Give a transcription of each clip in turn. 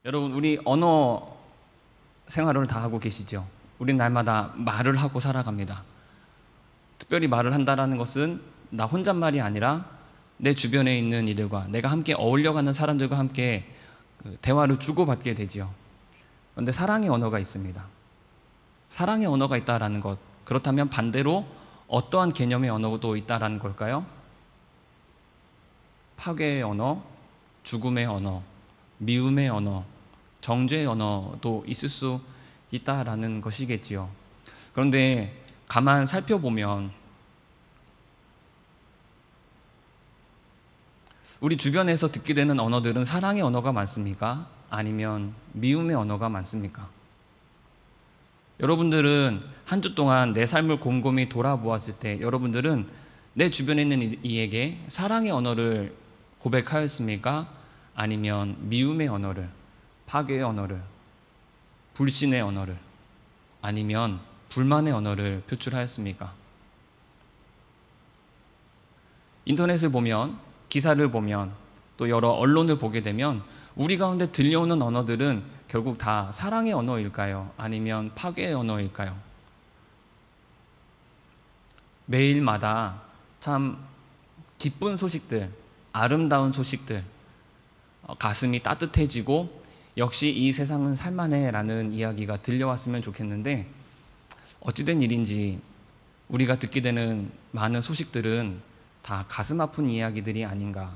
여러분, 우리 언어 생활을 다 하고 계시죠? 우린 날마다 말을 하고 살아갑니다. 특별히 말을 한다는 것은 나 혼잣말이 아니라 내 주변에 있는 이들과 내가 함께 어울려가는 사람들과 함께 대화를 주고받게 되지요. 그런데 사랑의 언어가 있습니다. 사랑의 언어가 있다라는 것, 그렇다면 반대로 어떠한 개념의 언어도 있다라는 걸까요? 파괴의 언어, 죽음의 언어, 미움의 언어, 정죄의 언어도 있을 수 있다라는 것이겠지요. 그런데 가만 살펴보면 우리 주변에서 듣게 되는 언어들은 사랑의 언어가 많습니까? 아니면 미움의 언어가 많습니까? 여러분들은 한 주 동안 내 삶을 곰곰이 돌아보았을 때 여러분들은 내 주변에 있는 이에게 사랑의 언어를 고백하였습니까? 아니면 미움의 언어를, 파괴의 언어를, 불신의 언어를, 아니면 불만의 언어를 표출하였습니까? 인터넷을 보면, 기사를 보면, 또 여러 언론을 보게 되면 우리 가운데 들려오는 언어들은 결국 다 사랑의 언어일까요? 아니면 파괴의 언어일까요? 매일마다 참 기쁜 소식들, 아름다운 소식들, 가슴이 따뜻해지고 역시 이 세상은 살만해라는 이야기가 들려왔으면 좋겠는데 어찌된 일인지 우리가 듣게 되는 많은 소식들은 다 가슴 아픈 이야기들이 아닌가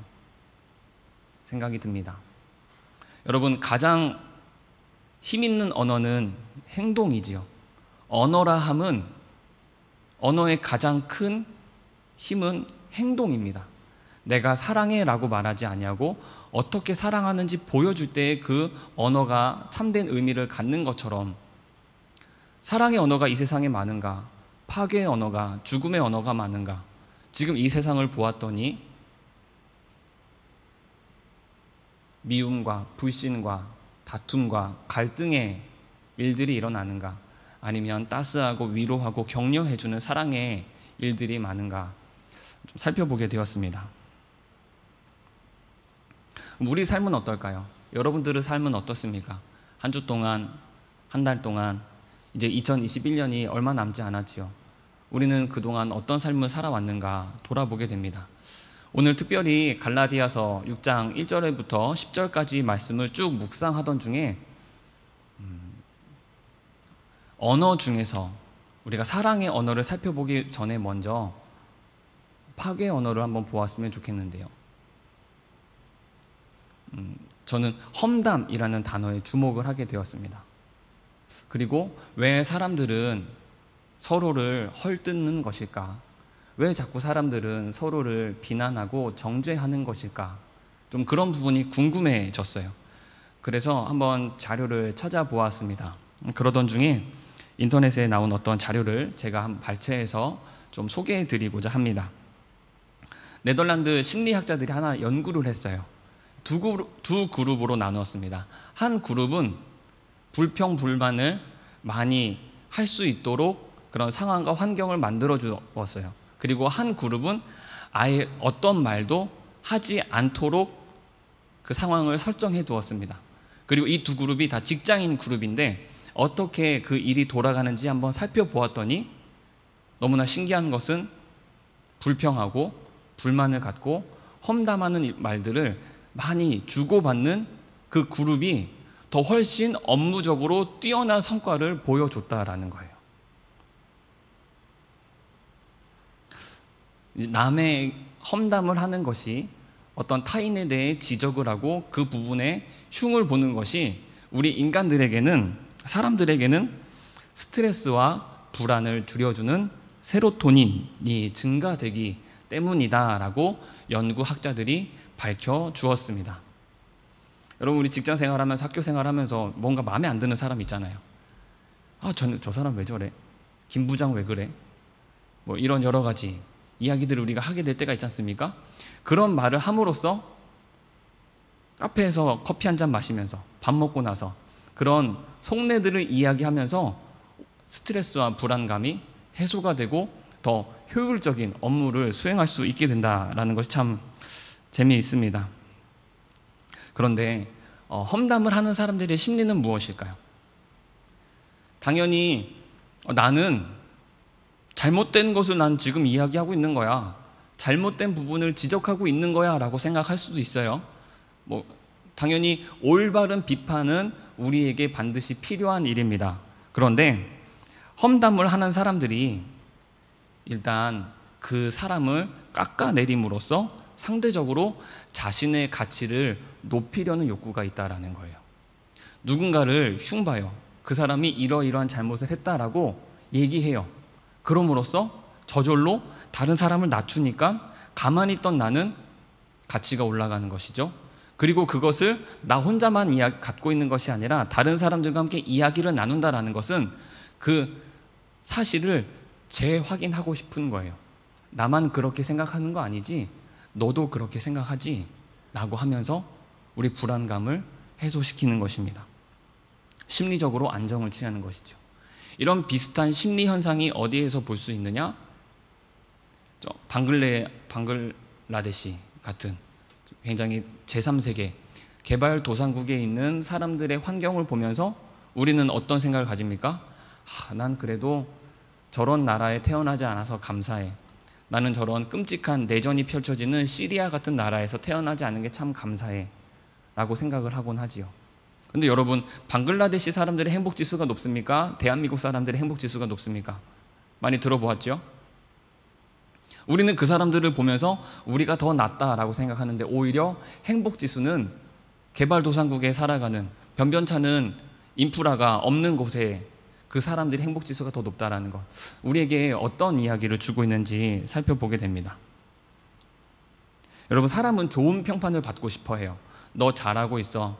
생각이 듭니다. 여러분, 가장 힘 있는 언어는 행동이지요. 언어라 함은 언어의 가장 큰 힘은 행동입니다. 내가 사랑해 라고 말하지 아니하고 어떻게 사랑하는지 보여줄 때에 그 언어가 참된 의미를 갖는 것처럼 사랑의 언어가 이 세상에 많은가? 파괴의 언어가, 죽음의 언어가 많은가? 지금 이 세상을 보았더니 미움과 불신과 다툼과 갈등의 일들이 일어나는가? 아니면 따스하고 위로하고 격려해주는 사랑의 일들이 많은가? 좀 살펴보게 되었습니다. 우리 삶은 어떨까요? 여러분들의 삶은 어떻습니까? 한 주 동안, 한 달 동안, 이제 2021년이 얼마 남지 않았지요. 우리는 그동안 어떤 삶을 살아왔는가 돌아보게 됩니다. 오늘 특별히 갈라디아서 6장 1절부터 10절까지 말씀을 쭉 묵상하던 중에 언어 중에서 우리가 사랑의 언어를 살펴보기 전에 먼저 파괴의 언어를 한번 보았으면 좋겠는데요. 저는 험담이라는 단어에 주목을 하게 되었습니다. 그리고 왜 사람들은 서로를 헐뜯는 것일까? 왜 자꾸 사람들은 서로를 비난하고 정죄하는 것일까? 좀 그런 부분이 궁금해졌어요. 그래서 한번 자료를 찾아보았습니다. 그러던 중에 인터넷에 나온 어떤 자료를 제가 한번 발췌해서 좀 소개해드리고자 합니다. 네덜란드 심리학자들이 하나 연구를 했어요. 두 그룹으로 나누었습니다. 한 그룹은 불평, 불만을 많이 할 수 있도록 그런 상황과 환경을 만들어 주었어요. 그리고 한 그룹은 아예 어떤 말도 하지 않도록 그 상황을 설정해 두었습니다. 그리고 이 두 그룹이 다 직장인 그룹인데 어떻게 그 일이 돌아가는지 한번 살펴보았더니 너무나 신기한 것은 불평하고 불만을 갖고 험담하는 말들을 많이 주고받는 그 그룹이 더 훨씬 업무적으로 뛰어난 성과를 보여줬다라는 거예요. 남의 험담을 하는 것이 어떤 타인에 대해 지적을 하고 그 부분에 흉을 보는 것이 우리 인간들에게는, 사람들에게는 스트레스와 불안을 줄여주는 세로토닌이 증가되기 때문이다라고 연구학자들이 밝혀주었습니다. 여러분, 우리 직장 생활하면서 학교 생활하면서 뭔가 마음에 안 드는 사람 있잖아요. 저 사람 왜 저래? 김 부장 왜 그래? 뭐 이런 여러 가지 이야기들을 우리가 하게 될 때가 있지 않습니까? 그런 말을 함으로써 카페에서 커피 한 잔 마시면서 밥 먹고 나서 그런 속내들을 이야기하면서 스트레스와 불안감이 해소가 되고 더 효율적인 업무를 수행할 수 있게 된다는 것이 참 재미있습니다. 그런데 험담을 하는 사람들의 심리는 무엇일까요? 당연히 나는 잘못된 것을 난 지금 이야기하고 있는 거야, 잘못된 부분을 지적하고 있는 거야 라고 생각할 수도 있어요. 당연히 올바른 비판은 우리에게 반드시 필요한 일입니다. 그런데 험담을 하는 사람들이 일단 그 사람을 깎아내림으로써 상대적으로 자신의 가치를 높이려는 욕구가 있다라는 거예요. 누군가를 흉봐요. 그 사람이 이러이러한 잘못을 했다라고 얘기해요. 그럼으로써 저절로 다른 사람을 낮추니까 가만히 있던 나는 가치가 올라가는 것이죠. 그리고 그것을 나 혼자만 갖고 있는 것이 아니라 다른 사람들과 함께 이야기를 나눈다라는 것은 그 사실을 재확인하고 싶은 거예요. 나만 그렇게 생각하는 거 아니지? 너도 그렇게 생각하지? 라고 하면서 우리 불안감을 해소시키는 것입니다. 심리적으로 안정을 취하는 것이죠. 이런 비슷한 심리 현상이 어디에서 볼 수 있느냐? 방글라데시 같은 굉장히 제3세계 개발도상국에 있는 사람들의 환경을 보면서 우리는 어떤 생각을 가집니까? 난 그래도 저런 나라에 태어나지 않아서 감사해. 나는 저런 끔찍한 내전이 펼쳐지는 시리아 같은 나라에서 태어나지 않은 게 참 감사해 라고 생각을 하곤 하지요. 근데 여러분, 방글라데시 사람들의 행복지수가 높습니까? 대한민국 사람들의 행복지수가 높습니까? 많이 들어보았죠? 우리는 그 사람들을 보면서 우리가 더 낫다라고 생각하는데 오히려 행복지수는 개발도상국에 살아가는 변변찮은 인프라가 없는 곳에 그 사람들의 행복지수가 더 높다라는 것, 우리에게 어떤 이야기를 주고 있는지 살펴보게 됩니다. 여러분, 사람은 좋은 평판을 받고 싶어 해요. 너 잘하고 있어.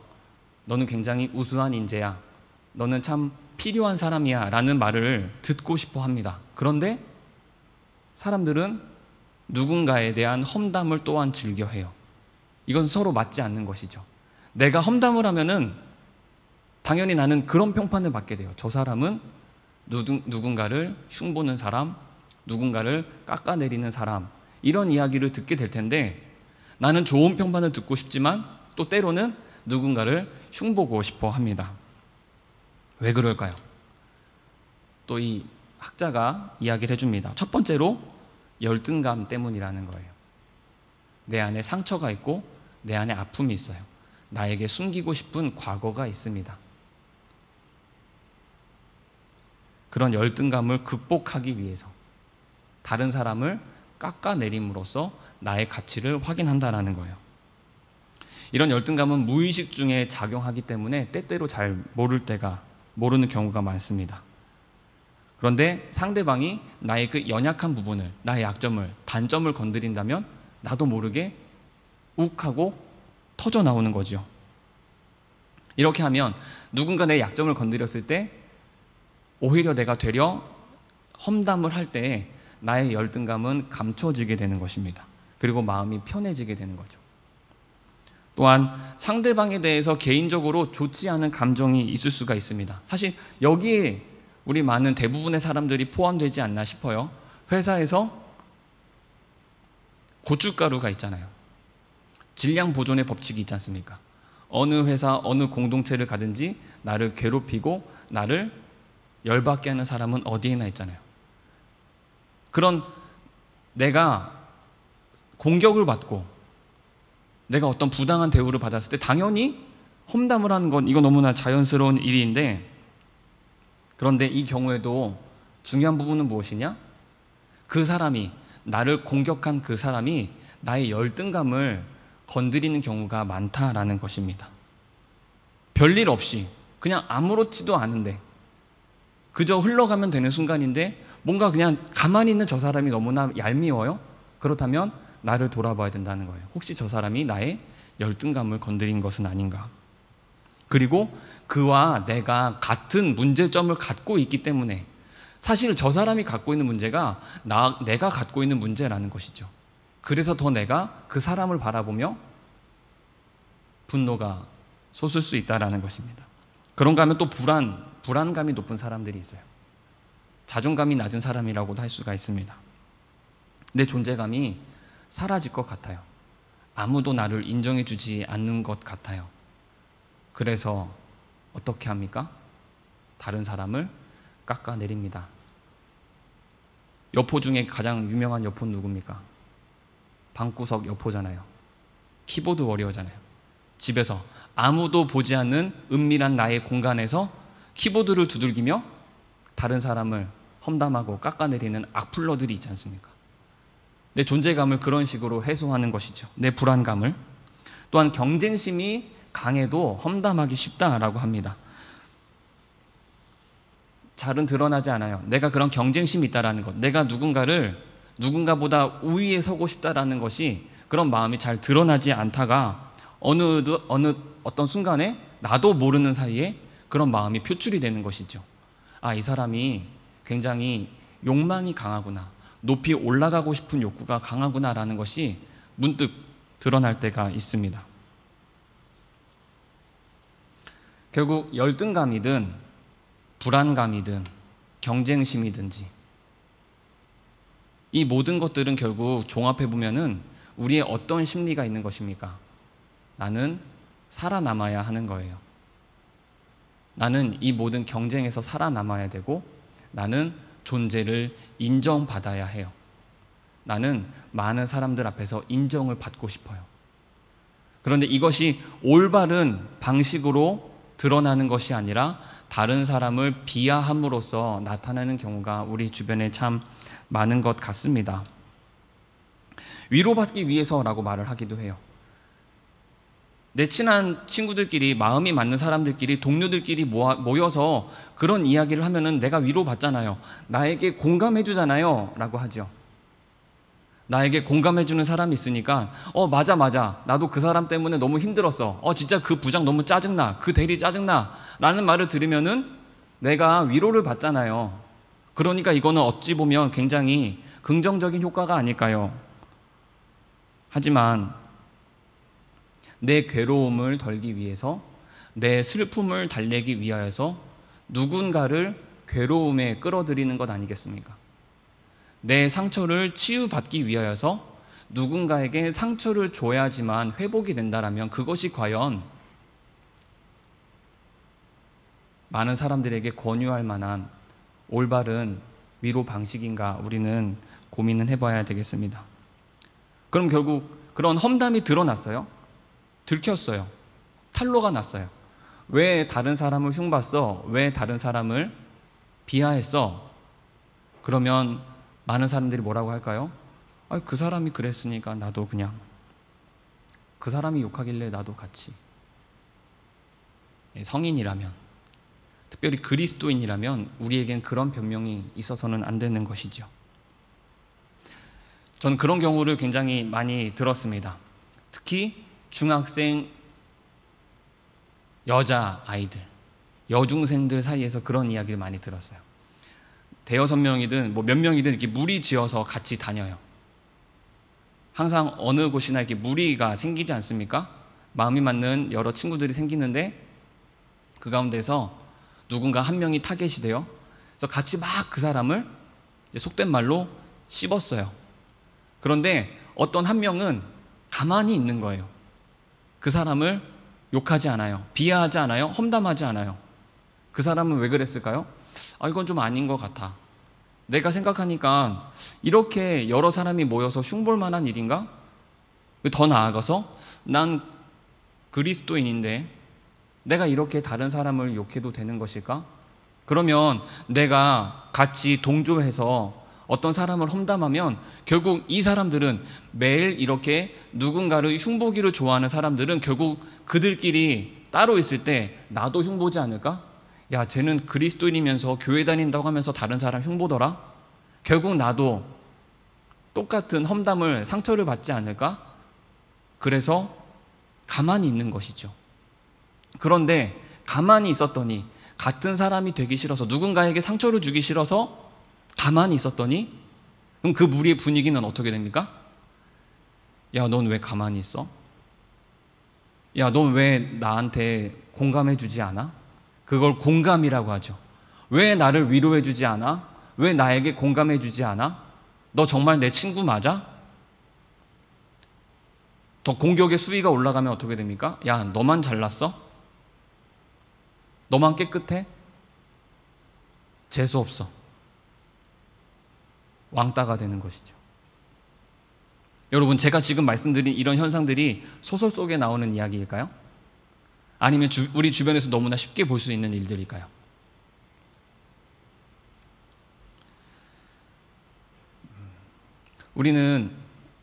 너는 굉장히 우수한 인재야. 너는 참 필요한 사람이야 라는 말을 듣고 싶어 합니다. 그런데 사람들은 누군가에 대한 험담을 또한 즐겨해요. 이건 서로 맞지 않는 것이죠. 내가 험담을 하면은 당연히 나는 그런 평판을 받게 돼요. 저 사람은 누군가를 흉보는 사람, 누군가를 깎아내리는 사람, 이런 이야기를 듣게 될 텐데 나는 좋은 평판을 듣고 싶지만 또 때로는 누군가를 흉보고 싶어 합니다. 왜 그럴까요? 또 이 학자가 이야기를 해줍니다. 첫 번째로 열등감 때문이라는 거예요. 내 안에 상처가 있고 내 안에 아픔이 있어요. 나에게 숨기고 싶은 과거가 있습니다. 그런 열등감을 극복하기 위해서 다른 사람을 깎아내림으로써 나의 가치를 확인한다는 거예요. 이런 열등감은 무의식 중에 작용하기 때문에 때때로 잘 모르는 경우가 많습니다. 그런데 상대방이 나의 그 연약한 부분을, 나의 약점을, 단점을 건드린다면 나도 모르게 욱하고 터져 나오는 거죠. 이렇게 하면 누군가 내 약점을 건드렸을 때 오히려 내가 되려 험담을 할 때 나의 열등감은 감춰지게 되는 것입니다. 그리고 마음이 편해지게 되는 거죠. 또한 상대방에 대해서 개인적으로 좋지 않은 감정이 있을 수가 있습니다. 사실 여기에 우리 많은 대부분의 사람들이 포함되지 않나 싶어요. 회사에서 고춧가루가 있잖아요. 질량 보존의 법칙이 있지 않습니까? 어느 회사, 어느 공동체를 가든지 나를 괴롭히고 나를 열받게 하는 사람은 어디에나 있잖아요. 그런 내가 공격을 받고 내가 어떤 부당한 대우를 받았을 때 당연히 험담을 하는 건 이거 너무나 자연스러운 일인데, 그런데 이 경우에도 중요한 부분은 무엇이냐? 그 사람이, 나를 공격한 그 사람이 나의 열등감을 건드리는 경우가 많다라는 것입니다. 별일 없이 그냥 아무렇지도 않은데 그저 흘러가면 되는 순간인데 뭔가 그냥 가만히 있는 저 사람이 너무나 얄미워요? 그렇다면 나를 돌아봐야 된다는 거예요. 혹시 저 사람이 나의 열등감을 건드린 것은 아닌가? 그리고 그와 내가 같은 문제점을 갖고 있기 때문에 사실 저 사람이 갖고 있는 문제가 내가 갖고 있는 문제라는 것이죠. 그래서 더 내가 그 사람을 바라보며 분노가 솟을 수 있다는 것입니다. 그런가 하면 또 불안감이 높은 사람들이 있어요. 자존감이 낮은 사람이라고도 할 수가 있습니다. 내 존재감이 사라질 것 같아요. 아무도 나를 인정해 주지 않는 것 같아요. 그래서 어떻게 합니까? 다른 사람을 깎아내립니다. 여포 중에 가장 유명한 여포는 누굽니까? 방구석 여포잖아요. 키보드 워리어잖아요. 집에서 아무도 보지 않는 은밀한 나의 공간에서 키보드를 두들기며 다른 사람을 험담하고 깎아내리는 악플러들이 있지 않습니까? 내 존재감을 그런 식으로 해소하는 것이죠. 내 불안감을. 또한 경쟁심이 강해도 험담하기 쉽다라고 합니다. 잘은 드러나지 않아요. 내가 그런 경쟁심이 있다라는 것, 내가 누군가보다 우위에 서고 싶다라는 것이, 그런 마음이 잘 드러나지 않다가 어떤 순간에 나도 모르는 사이에 그런 마음이 표출이 되는 것이죠. 아, 이 사람이 굉장히 욕망이 강하구나, 높이 올라가고 싶은 욕구가 강하구나라는 것이 문득 드러날 때가 있습니다. 결국 열등감이든 불안감이든 경쟁심이든지 이 모든 것들은 결국 종합해 보면은 우리의 어떤 심리가 있는 것입니까? 나는 살아남아야 하는 거예요. 나는 이 모든 경쟁에서 살아남아야 되고, 나는 존재를 인정받아야 해요. 나는 많은 사람들 앞에서 인정을 받고 싶어요. 그런데 이것이 올바른 방식으로 드러나는 것이 아니라 다른 사람을 비하함으로써 나타나는 경우가 우리 주변에 참 많은 것 같습니다. 위로받기 위해서라고 말을 하기도 해요. 내 친한 친구들끼리, 마음이 맞는 사람들끼리, 동료들끼리 모여서 그런 이야기를 하면은 내가 위로받잖아요. 나에게 공감해 주잖아요 라고 하죠. 나에게 공감해 주는 사람이 있으니까 맞아 나도 그 사람 때문에 너무 힘들었어, 진짜 그 부장 너무 짜증나, 그 대리 짜증나 라는 말을 들으면은 내가 위로를 받잖아요. 그러니까 이거는 어찌 보면 굉장히 긍정적인 효과가 아닐까요? 하지만 내 괴로움을 덜기 위해서, 내 슬픔을 달래기 위하여서 누군가를 괴로움에 끌어들이는 것 아니겠습니까? 내 상처를 치유받기 위하여서 누군가에게 상처를 줘야지만 회복이 된다라면 그것이 과연 많은 사람들에게 권유할 만한 올바른 위로 방식인가, 우리는 고민을 해봐야 되겠습니다. 그럼 결국 그런 험담이 드러났어요. 들켰어요. 탄로가 났어요. 왜 다른 사람을 흉봤어? 왜 다른 사람을 비하했어? 그러면 많은 사람들이 뭐라고 할까요? 그 사람이 그랬으니까 나도 그냥, 그 사람이 욕하길래 나도 같이. 성인이라면, 특별히 그리스도인이라면 우리에겐 그런 변명이 있어서는 안 되는 것이죠. 저는 그런 경우를 굉장히 많이 들었습니다. 특히 중학생 여자아이들, 여중생들 사이에서 그런 이야기를 많이 들었어요. 대여섯 명이든 몇 명이든 이렇게 무리지어서 같이 다녀요. 항상 어느 곳이나 이렇게 무리가 생기지 않습니까? 마음이 맞는 여러 친구들이 생기는데 그 가운데서 누군가 한 명이 타겟이 돼요. 그래서 같이 막 그 사람을 속된 말로 씹었어요. 그런데 어떤 한 명은 가만히 있는 거예요. 그 사람을 욕하지 않아요. 비하하지 않아요. 험담하지 않아요. 그 사람은 왜 그랬을까요? 이건 좀 아닌 것 같아. 내가 생각하니까 이렇게 여러 사람이 모여서 흉볼 만한 일인가? 더 나아가서 난 그리스도인인데 내가 이렇게 다른 사람을 욕해도 되는 것일까? 그러면 내가 같이 동조해서 어떤 사람을 험담하면 결국 이 사람들은 매일 이렇게 누군가를 흉보기를 좋아하는 사람들은 결국 그들끼리 따로 있을 때 나도 흉보지 않을까? 야, 쟤는 그리스도인이면서 교회 다닌다고 하면서 다른 사람 흉보더라? 결국 나도 똑같은 험담을, 상처를 받지 않을까? 그래서 가만히 있는 것이죠. 그런데 가만히 있었더니, 같은 사람이 되기 싫어서, 누군가에게 상처를 주기 싫어서 가만히 있었더니, 그럼 그 무리의 분위기는 어떻게 됩니까? 야, 넌 왜 가만히 있어? 야, 넌 왜 나한테 공감해 주지 않아? 그걸 공감이라고 하죠. 왜 나를 위로해 주지 않아? 왜 나에게 공감해 주지 않아? 너 정말 내 친구 맞아? 더 공격의 수위가 올라가면 어떻게 됩니까? 야, 너만 잘났어? 너만 깨끗해? 재수 없어. 왕따가 되는 것이죠. 여러분, 제가 지금 말씀드린 이런 현상들이 소설 속에 나오는 이야기일까요? 아니면 우리 주변에서 너무나 쉽게 볼 수 있는 일들일까요? 우리는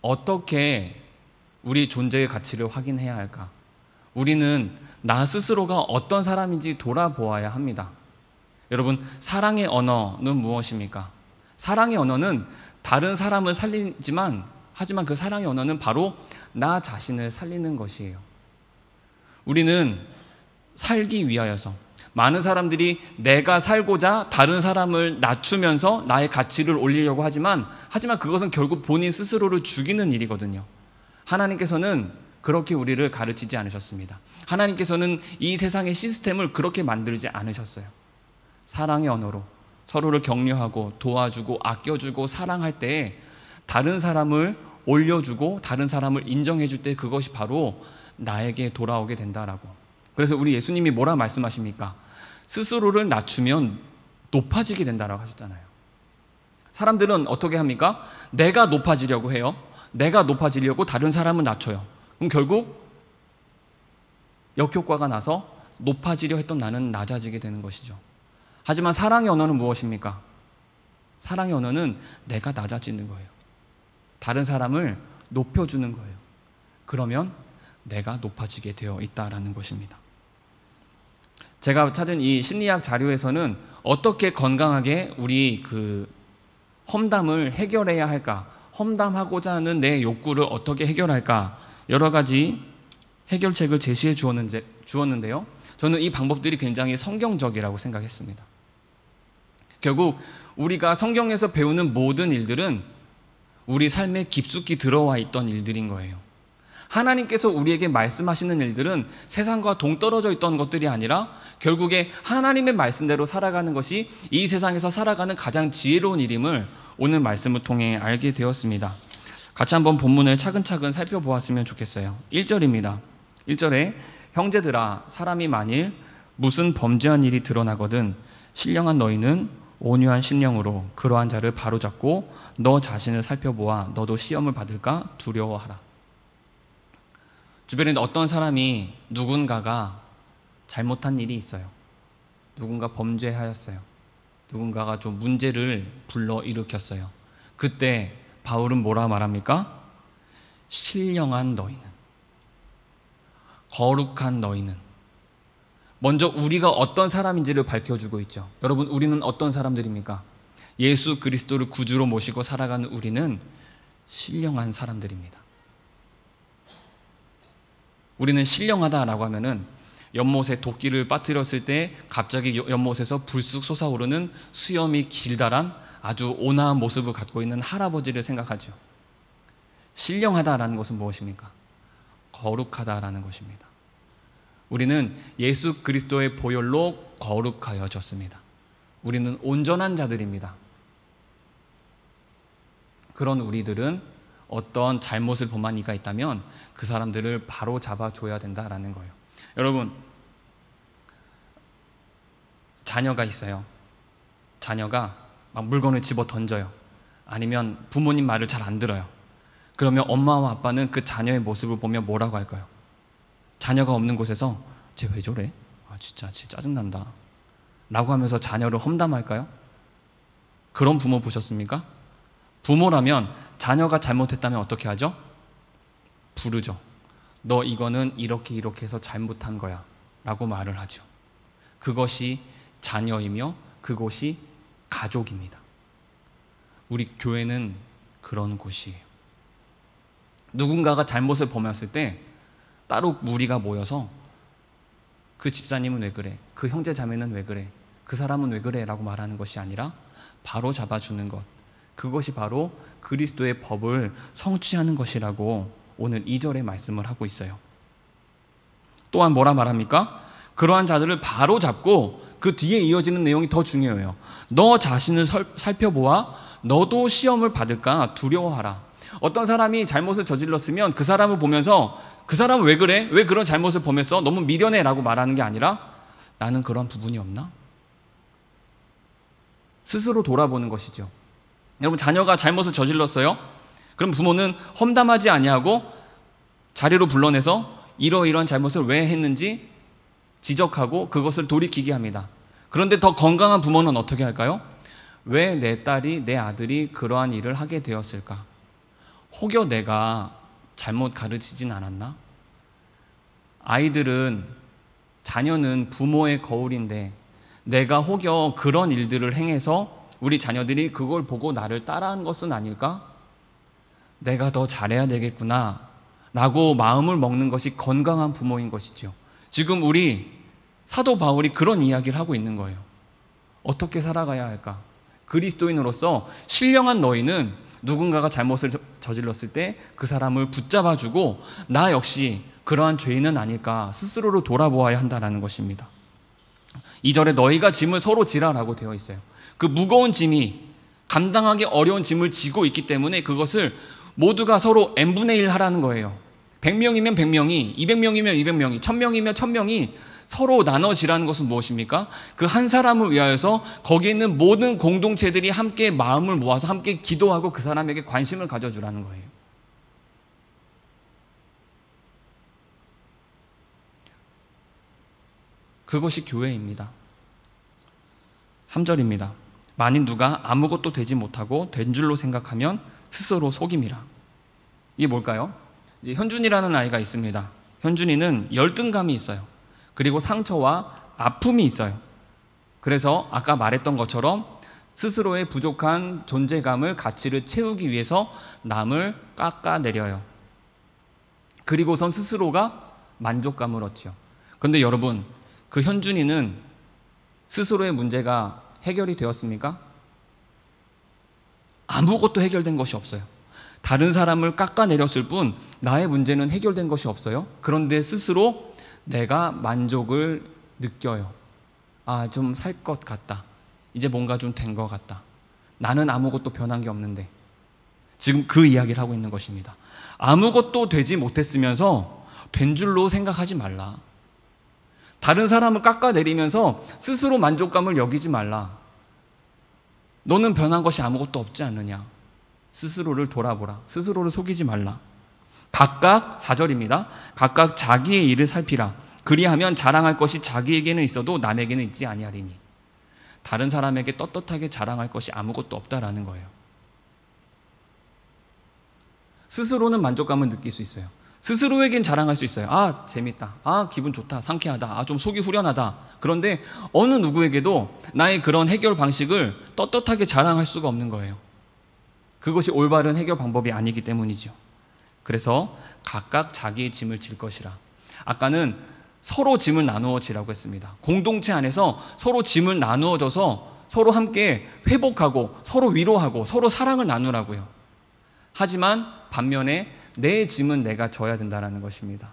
어떻게 우리 존재의 가치를 확인해야 할까? 우리는 나 스스로가 어떤 사람인지 돌아보아야 합니다. 여러분, 사랑의 언어는 무엇입니까? 사랑의 언어는 다른 사람을 하지만 그 사랑의 언어는 바로 나 자신을 살리는 것이에요. 우리는 살기 위하여서, 많은 사람들이 내가 살고자 다른 사람을 낮추면서 나의 가치를 올리려고 하지만 그것은 결국 본인 스스로를 죽이는 일이거든요. 하나님께서는 그렇게 우리를 가르치지 않으셨습니다. 하나님께서는 이 세상의 시스템을 그렇게 만들지 않으셨어요. 사랑의 언어로 서로를 격려하고 도와주고 아껴주고 사랑할 때에 다른 사람을 올려주고 다른 사람을 인정해줄 때 그것이 바로 나에게 돌아오게 된다라고. 그래서 우리 예수님이 뭐라 말씀하십니까? 스스로를 낮추면 높아지게 된다라고 하셨잖아요. 사람들은 어떻게 합니까? 내가 높아지려고 해요. 내가 높아지려고 다른 사람을 낮춰요. 그럼 결국 역효과가 나서 높아지려 했던 나는 낮아지게 되는 것이죠. 하지만 사랑의 언어는 무엇입니까? 사랑의 언어는 내가 낮아지는 거예요. 다른 사람을 높여주는 거예요. 그러면 내가 높아지게 되어 있다라는 것입니다. 제가 찾은 이 심리학 자료에서는 어떻게 건강하게 우리 험담을 해결해야 할까, 험담하고자 하는 내 욕구를 어떻게 해결할까, 여러 가지 해결책을 제시해 주었는데요. 저는 이 방법들이 굉장히 성경적이라고 생각했습니다. 결국 우리가 성경에서 배우는 모든 일들은 우리 삶에 깊숙이 들어와 있던 일들인 거예요. 하나님께서 우리에게 말씀하시는 일들은 세상과 동떨어져 있던 것들이 아니라 결국에 하나님의 말씀대로 살아가는 것이 이 세상에서 살아가는 가장 지혜로운 일임을 오늘 말씀을 통해 알게 되었습니다. 같이 한번 본문을 차근차근 살펴보았으면 좋겠어요. 1절입니다. 1절에 형제들아, 사람이 만일 무슨 범죄한 일이 드러나거든 신령한 너희는 온유한 심령으로 그러한 자를 바로잡고 너 자신을 살펴보아 너도 시험을 받을까 두려워하라. 주변에 어떤 사람이 누군가가 잘못한 일이 있어요. 누군가 범죄하였어요. 누군가가 좀 문제를 불러일으켰어요. 그때 바울은 뭐라 말합니까? 신령한 너희는, 거룩한 너희는. 먼저 우리가 어떤 사람인지를 밝혀주고 있죠. 여러분, 우리는 어떤 사람들입니까? 예수 그리스도를 구주로 모시고 살아가는 우리는 신령한 사람들입니다. 우리는 신령하다라고 하면은 연못에 도끼를 빠뜨렸을 때 갑자기 연못에서 불쑥 솟아오르는 수염이 길다란 아주 온화한 모습을 갖고 있는 할아버지를 생각하죠. 신령하다라는 것은 무엇입니까? 거룩하다라는 것입니다. 우리는 예수 그리스도의 보혈로 거룩하여졌습니다. 우리는 온전한 자들입니다. 그런 우리들은 어떤 잘못을 범한 이가 있다면 그 사람들을 바로 잡아줘야 된다라는 거예요. 여러분, 자녀가 있어요. 자녀가 막 물건을 집어 던져요. 아니면 부모님 말을 잘 안 들어요. 그러면 엄마와 아빠는 그 자녀의 모습을 보면 뭐라고 할까요? 자녀가 없는 곳에서 쟤 왜 저래? 진짜 짜증난다 라고 하면서 자녀를 험담할까요? 그런 부모 보셨습니까? 부모라면 자녀가 잘못했다면 어떻게 하죠? 부르죠. 너 이거는 이렇게 해서 잘못한 거야 라고 말을 하죠. 그것이 자녀이며 그것이 가족입니다. 우리 교회는 그런 곳이에요. 누군가가 잘못을 범했을 때 따로 무리가 모여서 그 집사님은 왜 그래? 그 형제 자매는 왜 그래? 그 사람은 왜 그래? 라고 말하는 것이 아니라 바로 잡아주는 것, 그것이 바로 그리스도의 법을 성취하는 것이라고 오늘 2절에 말씀을 하고 있어요. 또한 뭐라 말합니까? 그러한 자들을 바로 잡고 그 뒤에 이어지는 내용이 더 중요해요. 너 자신을 살펴보아 너도 시험을 받을까 두려워하라. 어떤 사람이 잘못을 저질렀으면 그 사람을 보면서 그 사람은 왜 그래? 왜 그런 잘못을 범했어? 너무 미련해 라고 말하는 게 아니라 나는 그런 부분이 없나? 스스로 돌아보는 것이죠. 여러분, 자녀가 잘못을 저질렀어요? 그럼 부모는 험담하지 아니하고 자리로 불러내서 이러이러한 잘못을 왜 했는지 지적하고 그것을 돌이키게 합니다. 그런데 더 건강한 부모는 어떻게 할까요? 왜 내 딸이, 내 아들이 그러한 일을 하게 되었을까? 혹여 내가 잘못 가르치진 않았나? 자녀는 부모의 거울인데 내가 혹여 그런 일들을 행해서 우리 자녀들이 그걸 보고 나를 따라한 것은 아닐까? 내가 더 잘해야 되겠구나 라고 마음을 먹는 것이 건강한 부모인 것이죠. 지금 우리 사도 바울이 그런 이야기를 하고 있는 거예요. 어떻게 살아가야 할까? 그리스도인으로서 신령한 너희는 누군가가 잘못을 저질렀을 때 그 사람을 붙잡아주고 나 역시 그러한 죄인은 아닐까 스스로를 돌아보아야 한다는 것입니다. 2절에 너희가 짐을 서로 지라라고 되어 있어요. 그 무거운 짐이 감당하기 어려운 짐을 지고 있기 때문에 그것을 모두가 서로 n분의 1 하라는 거예요. 100명이면 100명이, 200명이면 200명이, 1000명이면 1000명이 서로 나눠지라는 것은 무엇입니까? 그 한 사람을 위하여서 거기에 있는 모든 공동체들이 함께 마음을 모아서 함께 기도하고 그 사람에게 관심을 가져주라는 거예요. 그것이 교회입니다. 3절입니다. 만일 누가 아무것도 되지 못하고 된 줄로 생각하면 스스로 속임이라. 이게 뭘까요? 이제 현준이라는 아이가 있습니다. 현준이는 열등감이 있어요. 그리고 상처와 아픔이 있어요. 그래서 아까 말했던 것처럼 스스로의 부족한 존재감을, 가치를 채우기 위해서 남을 깎아내려요. 그리고선 스스로가 만족감을 얻죠. 그런데 여러분, 그 현준이는 스스로의 문제가 해결이 되었습니까? 아무것도 해결된 것이 없어요. 다른 사람을 깎아내렸을 뿐 나의 문제는 해결된 것이 없어요. 그런데 스스로 내가 만족을 느껴요. 아, 좀 살 것 같다. 이제 뭔가 좀 된 것 같다. 나는 아무것도 변한 게 없는데. 지금 그 이야기를 하고 있는 것입니다. 아무것도 되지 못했으면서 된 줄로 생각하지 말라. 다른 사람을 깎아내리면서 스스로 만족감을 여기지 말라. 너는 변한 것이 아무것도 없지 않느냐. 스스로를 돌아보라. 스스로를 속이지 말라. 각각 4절입니다. 각각 자기의 일을 살피라. 그리하면 자랑할 것이 자기에게는 있어도 남에게는 있지 아니하리니. 다른 사람에게 떳떳하게 자랑할 것이 아무것도 없다라는 거예요. 스스로는 만족감을 느낄 수 있어요. 스스로에겐 자랑할 수 있어요. 아, 재밌다. 아, 기분 좋다. 상쾌하다. 아, 좀 속이 후련하다. 그런데 어느 누구에게도 나의 그런 해결 방식을 떳떳하게 자랑할 수가 없는 거예요. 그것이 올바른 해결 방법이 아니기 때문이죠. 그래서 각각 자기의 짐을 질 것이라. 아까는 서로 짐을 나누어 지라고 했습니다. 공동체 안에서 서로 짐을 나누어져서 서로 함께 회복하고 서로 위로하고 서로 사랑을 나누라고요. 하지만 반면에 내 짐은 내가 져야 된다는 것입니다.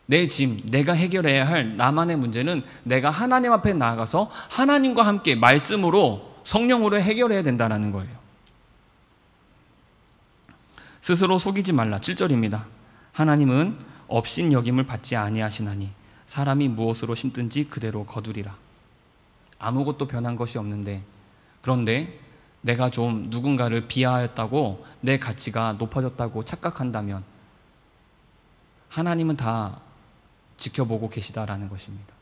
내 짐, 내가 해결해야 할 나만의 문제는 내가 하나님 앞에 나아가서 하나님과 함께 말씀으로, 성령으로 해결해야 된다는 거예요. 스스로 속이지 말라. 7절입니다. 하나님은 업신여김을 받지 아니하시나니 사람이 무엇으로 심든지 그대로 거두리라. 아무것도 변한 것이 없는데, 그런데 내가 좀 누군가를 비하했다고 내 가치가 높아졌다고 착각한다면 하나님은 다 지켜보고 계시다라는 것입니다.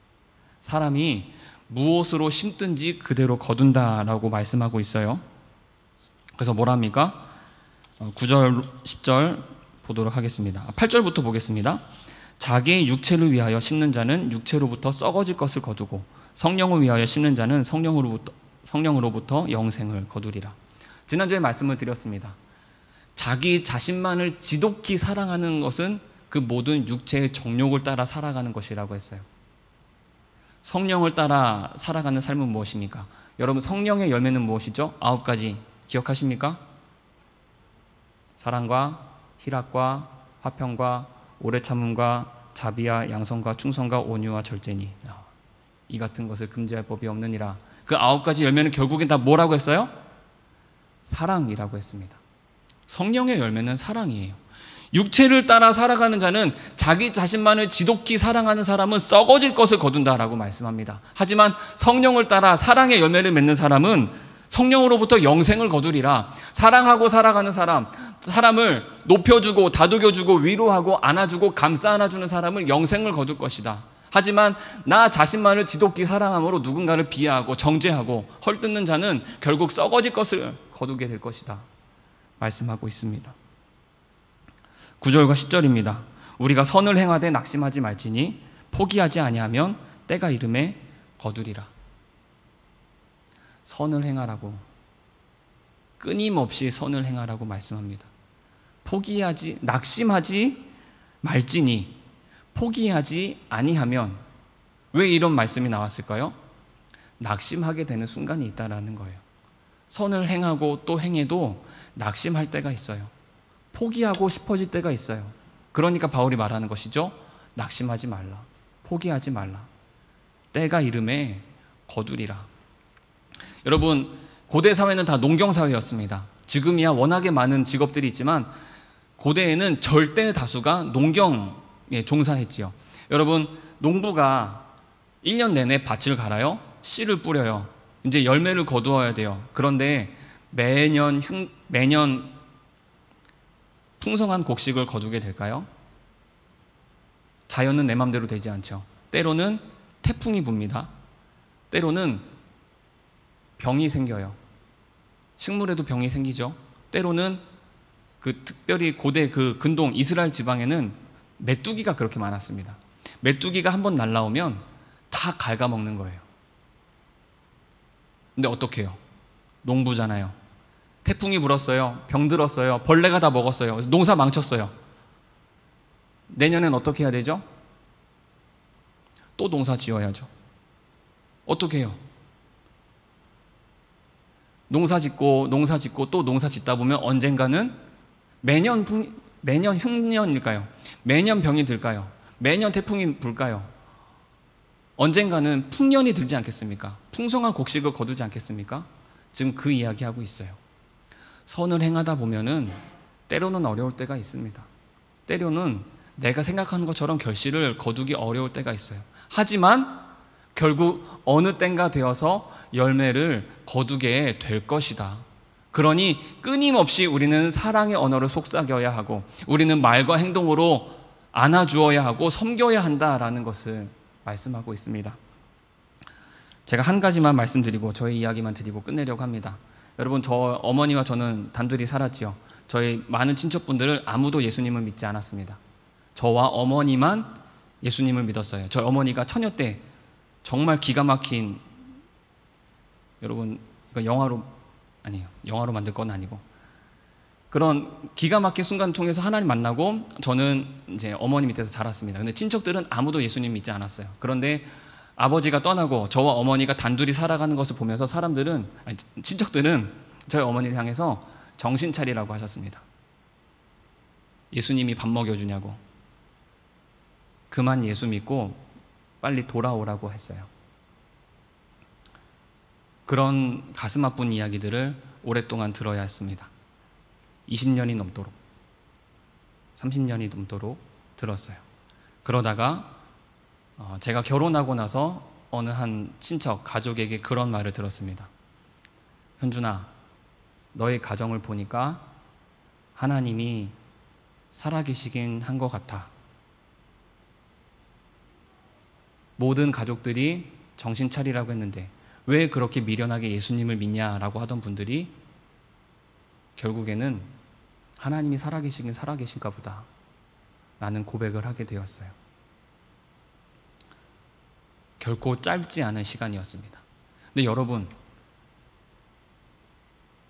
사람이 무엇으로 심든지 그대로 거둔다라고 말씀하고 있어요. 그래서 뭐랍니까? 9절, 10절 보도록 하겠습니다. 8절부터 보겠습니다. 자기의 육체를 위하여 심는 자는 육체로부터 썩어질 것을 거두고 성령을 위하여 심는 자는 성령으로부터 영생을 거두리라. 지난주에 말씀을 드렸습니다. 자기 자신만을 지독히 사랑하는 것은 그 모든 육체의 정욕을 따라 살아가는 것이라고 했어요. 성령을 따라 살아가는 삶은 무엇입니까? 여러분, 성령의 열매는 무엇이죠? 9가지 기억하십니까? 사랑과 희락과 화평과 오래 참음과 자비와 양선과 충성과 온유와 절제니 이 같은 것을 금지할 법이 없느니라. 그 9가지 열매는 결국엔 다 뭐라고 했어요? 사랑이라고 했습니다. 성령의 열매는 사랑이에요. 육체를 따라 살아가는 자는 자기 자신만을 지독히 사랑하는 사람은 썩어질 것을 거둔다라고 말씀합니다. 하지만 성령을 따라 사랑의 열매를 맺는 사람은 성령으로부터 영생을 거두리라. 사랑하고 살아가는 사람, 사람을 높여주고 다독여주고 위로하고 안아주고 감싸 안아주는 사람을 영생을 거둘 것이다. 하지만 나 자신만을 지독히 사랑함으로 누군가를 비하하고 정죄하고 헐뜯는 자는 결국 썩어질 것을 거두게 될 것이다 말씀하고 있습니다. 9절과 10절입니다. 우리가 선을 행하되 낙심하지 말지니 포기하지 아니하면 때가 이름에 거두리라. 선을 행하라고, 끊임없이 선을 행하라고 말씀합니다. 낙심하지 말지니 포기하지 아니하면, 왜 이런 말씀이 나왔을까요? 낙심하게 되는 순간이 있다라는 거예요. 선을 행하고 또 행해도 낙심할 때가 있어요. 포기하고 싶어질 때가 있어요. 그러니까 바울이 말하는 것이죠. 낙심하지 말라. 포기하지 말라. 때가 이름에 거두리라. 여러분, 고대 사회는 다 농경사회였습니다. 지금이야 워낙에 많은 직업들이 있지만 고대에는 절대 다수가 농경에 종사했지요. 여러분, 농부가 1년 내내 밭을 갈아요. 씨를 뿌려요. 이제 열매를 거두어야 돼요. 그런데 매년 풍성한 곡식을 거두게 될까요? 자연은 내 맘대로 되지 않죠. 때로는 태풍이 붑니다. 때로는 병이 생겨요. 식물에도 병이 생기죠. 때로는 특별히 고대 근동 이스라엘 지방에는 메뚜기가 그렇게 많았습니다. 메뚜기가 한번 날라오면 다 갉아먹는 거예요. 근데 어떻게 해요? 농부잖아요. 태풍이 불었어요. 병 들었어요. 벌레가 다 먹었어요. 그래서 농사 망쳤어요. 내년엔 어떻게 해야 되죠? 또 농사 지어야죠. 어떻게 해요? 농사 짓고 또 농사 짓다 보면 언젠가는 매년 흉년일까요? 매년 병이 들까요? 매년 태풍이 불까요? 언젠가는 풍년이 들지 않겠습니까? 풍성한 곡식을 거두지 않겠습니까? 지금 그 이야기하고 있어요. 선을 행하다 보면은 때로는 어려울 때가 있습니다. 때로는 내가 생각하는 것처럼 결실을 거두기 어려울 때가 있어요. 하지만 결국 어느 때인가 되어서 열매를 거두게 될 것이다. 그러니 끊임없이 우리는 사랑의 언어를 속삭여야 하고, 우리는 말과 행동으로 안아주어야 하고 섬겨야 한다라는 것을 말씀하고 있습니다. 제가 한 가지만 말씀드리고 저희 이야기만 드리고 끝내려고 합니다. 여러분, 저 어머니와 저는 단둘이 살았지요. 저희 많은 친척분들을 아무도 예수님을 믿지 않았습니다. 저와 어머니만 예수님을 믿었어요. 저희 어머니가 처녀 때 정말 기가 막힌, 여러분 이거 영화로 만들 건 아니고 그런 기가 막힌 순간을 통해서 하나님 만나고 저는 이제 어머니 밑에서 자랐습니다. 근데 친척들은 아무도 예수님 믿지 않았어요. 그런데 아버지가 떠나고 저와 어머니가 단둘이 살아가는 것을 보면서 친척들은 저희 어머니를 향해서 정신 차리라고 하셨습니다. 예수님이 밥 먹여주냐고. 그만 예수 믿고 빨리 돌아오라고 했어요. 그런 가슴 아픈 이야기들을 오랫동안 들어야 했습니다. 20년이 넘도록, 30년이 넘도록 들었어요. 그러다가 제가 결혼하고 나서 어느 한 친척, 가족에게 그런 말을 들었습니다. 현준아, 너의 가정을 보니까 하나님이 살아계시긴 한 것 같아. 모든 가족들이 정신 차리라고 했는데 왜 그렇게 미련하게 예수님을 믿냐라고 하던 분들이 결국에는 하나님이 살아계신가 보다 라는 고백을 하게 되었어요. 결코 짧지 않은 시간이었습니다. 근데 여러분,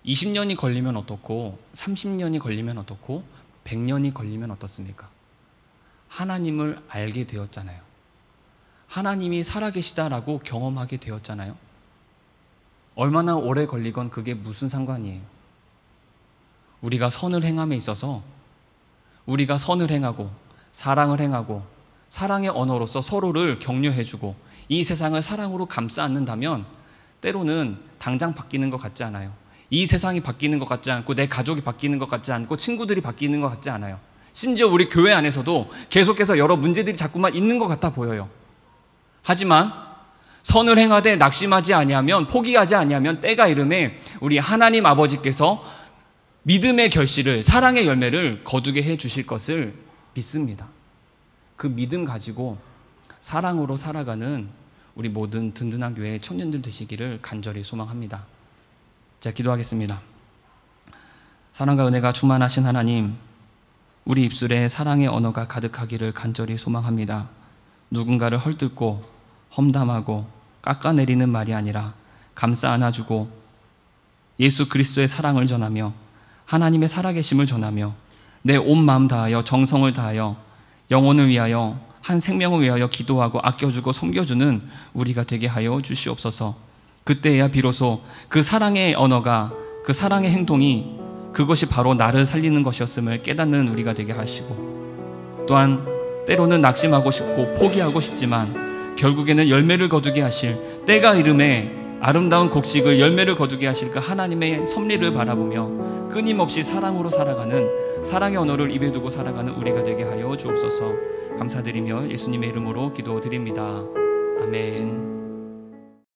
20년이 걸리면 어떻고 30년이 걸리면 어떻고 100년이 걸리면 어떻습니까? 하나님을 알게 되었잖아요. 하나님이 살아계시다라고 경험하게 되었잖아요. 얼마나 오래 걸리건 그게 무슨 상관이에요. 우리가 선을 행함에 있어서 우리가 선을 행하고 사랑을 행하고 사랑의 언어로서 서로를 격려해주고 이 세상을 사랑으로 감싸 안는다면 때로는 당장 바뀌는 것 같지 않아요. 이 세상이 바뀌는 것 같지 않고 내 가족이 바뀌는 것 같지 않고 친구들이 바뀌는 것 같지 않아요. 심지어 우리 교회 안에서도 계속해서 여러 문제들이 자꾸만 있는 것 같아 보여요. 하지만 선을 행하되 낙심하지 아니하면, 포기하지 아니하면 때가 이르매 우리 하나님 아버지께서 믿음의 결실을, 사랑의 열매를 거두게 해 주실 것을 믿습니다. 그 믿음 가지고 사랑으로 살아가는 우리 모든 든든한 교회 청년들 되시기를 간절히 소망합니다. 자, 기도하겠습니다. 사랑과 은혜가 충만하신 하나님, 우리 입술에 사랑의 언어가 가득하기를 간절히 소망합니다. 누군가를 헐뜯고 험담하고 깎아내리는 말이 아니라 감싸 안아주고 예수 그리스도의 사랑을 전하며 하나님의 살아계심을 전하며 내 온 마음 다하여 정성을 다하여 영혼을 위하여 한 생명을 위하여 기도하고 아껴주고 섬겨주는 우리가 되게 하여 주시옵소서. 그때야 비로소 그 사랑의 언어가, 그 사랑의 행동이 그것이 바로 나를 살리는 것이었음을 깨닫는 우리가 되게 하시고, 또한 때로는 낙심하고 싶고 포기하고 싶지만 결국에는 열매를 거두게 하실, 때가 이름에 아름다운 곡식을, 열매를 거두게 하실 그 하나님의 섭리를 바라보며 끊임없이 사랑으로 살아가는, 사랑의 언어를 입에 두고 살아가는 우리가 되게 하여 주옵소서. 감사드리며 예수님의 이름으로 기도드립니다. 아멘.